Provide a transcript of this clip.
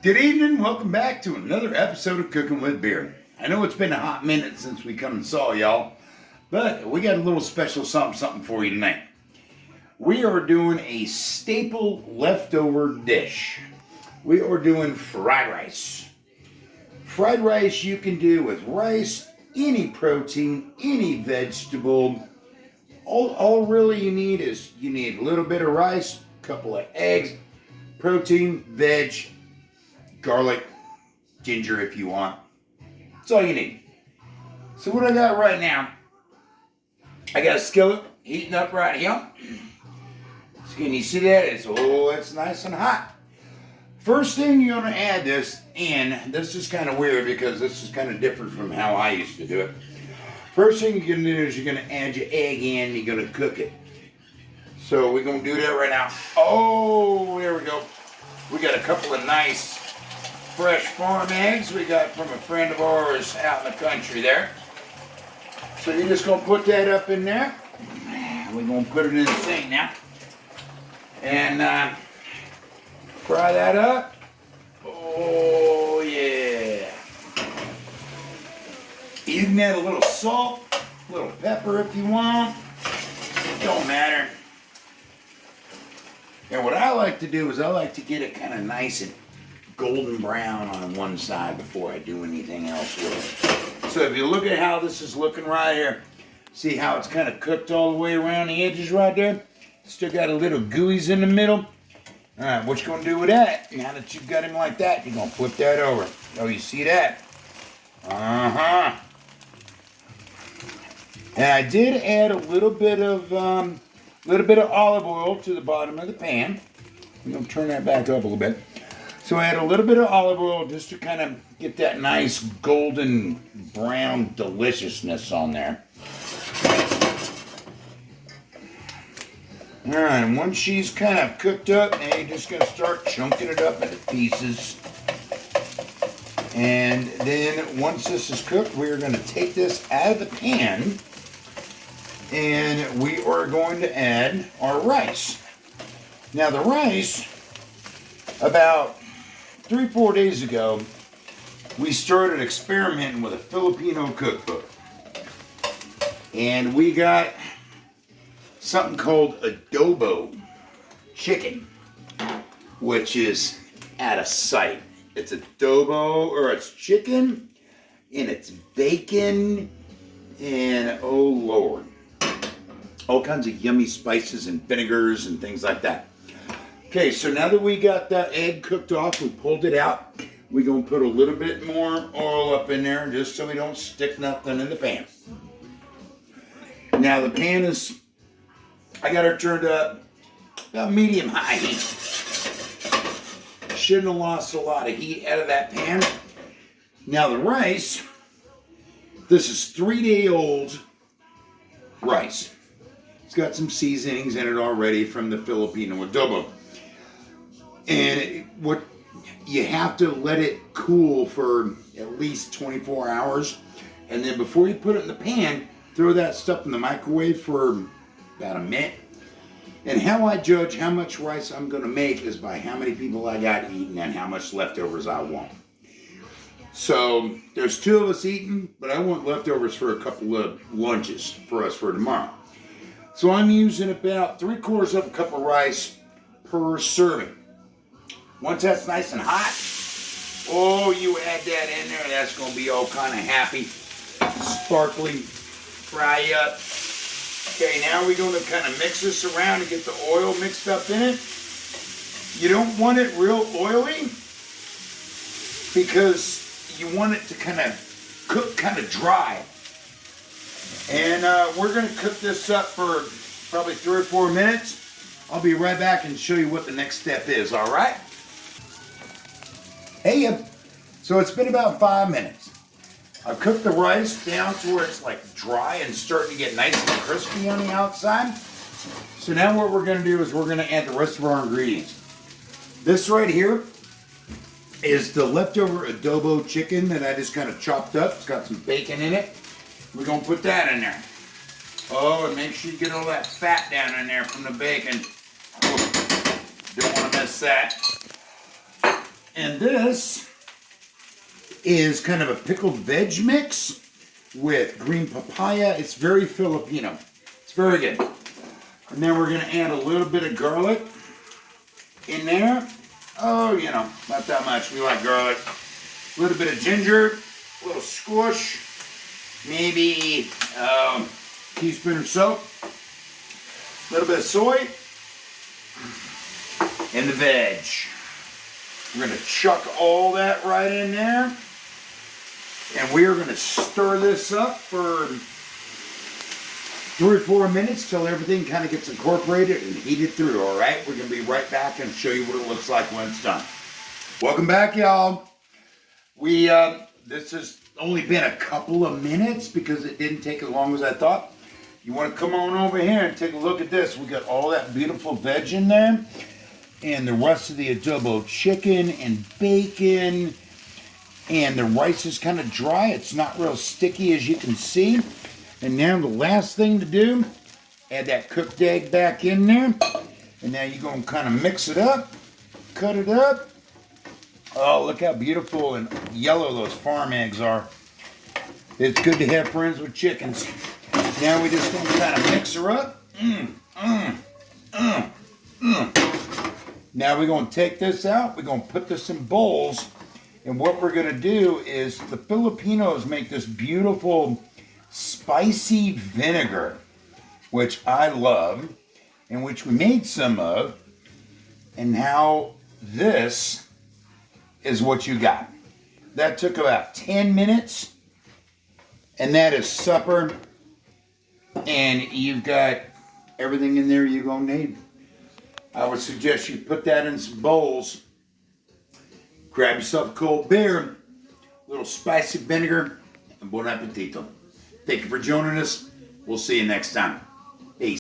Good evening, welcome back to another episode of Cooking with Beer. I know it's been a hot minute since we come and saw y'all, but we got a little special something for you tonight. We are doing a staple leftover dish. We are doing fried rice. Fried rice you can do with rice, any protein, any vegetable. All really you need is you need a little bit of rice, a couple of eggs, protein, veg, garlic, ginger if you want. That's all you need. So what I got right now, I got a skillet heating up right here. So can you see that? It's nice and hot. First thing you're going to add this in, this is kind of weird because this is kind of different from how I used to do it. First thing you're going to do is you're going to add your egg in, you're going to cook it. So we're going to do that right now. Oh, there we go. We got a couple of nice fresh farm eggs we got from a friend of ours out in the country there. So you're just going to put that up in there. We're going to put it in the thing now. And fry that up. Oh, yeah. You can add a little salt, a little pepper if you want. It don't matter. And what I like to do is I like to get it kind of nice and golden brown on one side before I do anything else with it. So if you look at how this is looking right here, see how it's kind of cooked all the way around the edges right there? Still got a little gooey's in the middle. All right, what you gonna do with that? Now that you've got him like that, you're gonna flip that over. Oh, you see that? Uh-huh. And I did add a little bit of olive oil to the bottom of the pan. I'm gonna turn that back up a little bit. So I add a little bit of olive oil just to kind of get that nice golden brown deliciousness on there. All right, and once she's kind of cooked up, now you're just going to start chunking it up into pieces. And then once this is cooked, we're going to take this out of the pan and we are going to add our rice. Now the rice, about 3-4 days ago, we started experimenting with a Filipino cookbook. And we got something called adobo chicken, which is out of sight. It's adobo, or it's chicken, and it's bacon, and oh Lord, all kinds of yummy spices and vinegars and things like that. Okay, so now that we got that egg cooked off, we pulled it out. We're going to put a little bit more oil up in there just so we don't stick nothing in the pan. Now the pan is, I got her turned up about medium-high heat. Shouldn't have lost a lot of heat out of that pan. Now the rice, this is 3-day-old rice. It's got some seasonings in it already from the Filipino adobo. And what you have to let it cool for at least 24 hours. And then before you put it in the pan, throw that stuff in the microwave for about a minute. And how I judge how much rice I'm going to make is by how many people I got eating and how much leftovers I want. So there's 2 of us eating, but I want leftovers for a couple of lunches for us for tomorrow. So I'm using about 3/4 of a cup of rice per serving. Once that's nice and hot, oh, you add that in there, that's going to be all kind of happy, sparkly, fry up. Okay, now we're going to kind of mix this around and get the oil mixed up in it. You don't want it real oily because you want it to kind of cook kind of dry. And we're going to cook this up for probably 3 or 4 minutes. I'll be right back and show you what the next step is, all right? Hey, so it's been about 5 minutes. I've cooked the rice down to where it's like dry and starting to get nice and crispy on the outside. So now what we're going to do is we're going to add the rest of our ingredients. This right here is the leftover adobo chicken that I just kind of chopped up. It's got some bacon in it. We're going to put that in there. Oh, and make sure you get all that fat down in there from the bacon. Oh, don't want to miss that. And this is kind of a pickled veg mix with green papaya. It's very Filipino. It's very good. And then we're going to add a little bit of garlic in there. Oh, you know, not that much. We like garlic. A little bit of ginger, a little squash, maybe a teaspoon or so. A little bit of soy. And the veg. We're going to chuck all that right in there. And we are going to stir this up for 3 or 4 minutes till everything kind of gets incorporated and heated through, all right? We're going to be right back and show you what it looks like when it's done. Welcome back, y'all. This has only been a couple of minutes because it didn't take as long as I thought. You want to come on over here and take a look at this. We got all that beautiful veg in there and the rest of the adobo chicken and bacon, and the rice is kind of dry. It's not real sticky, as you can see. And now the last thing to do, add that cooked egg back in there. And now you're going to kind of mix it up, cut it up. Oh, look how beautiful and yellow those farm eggs are. It's good to have friends with chickens. Now we're just going to kind of mix her up. Now we're going to take this out. We're going to put this in bowls. And what we're going to do is the Filipinos make this beautiful spicy vinegar, which I love, and which we made some of. And now this is what you got. That took about 10 minutes, and that is supper. And you've got everything in there you're going to need. I would suggest you put that in some bowls. Grab yourself a cold beer, a little spicy vinegar, and bon appetito. Thank you for joining us. We'll see you next time.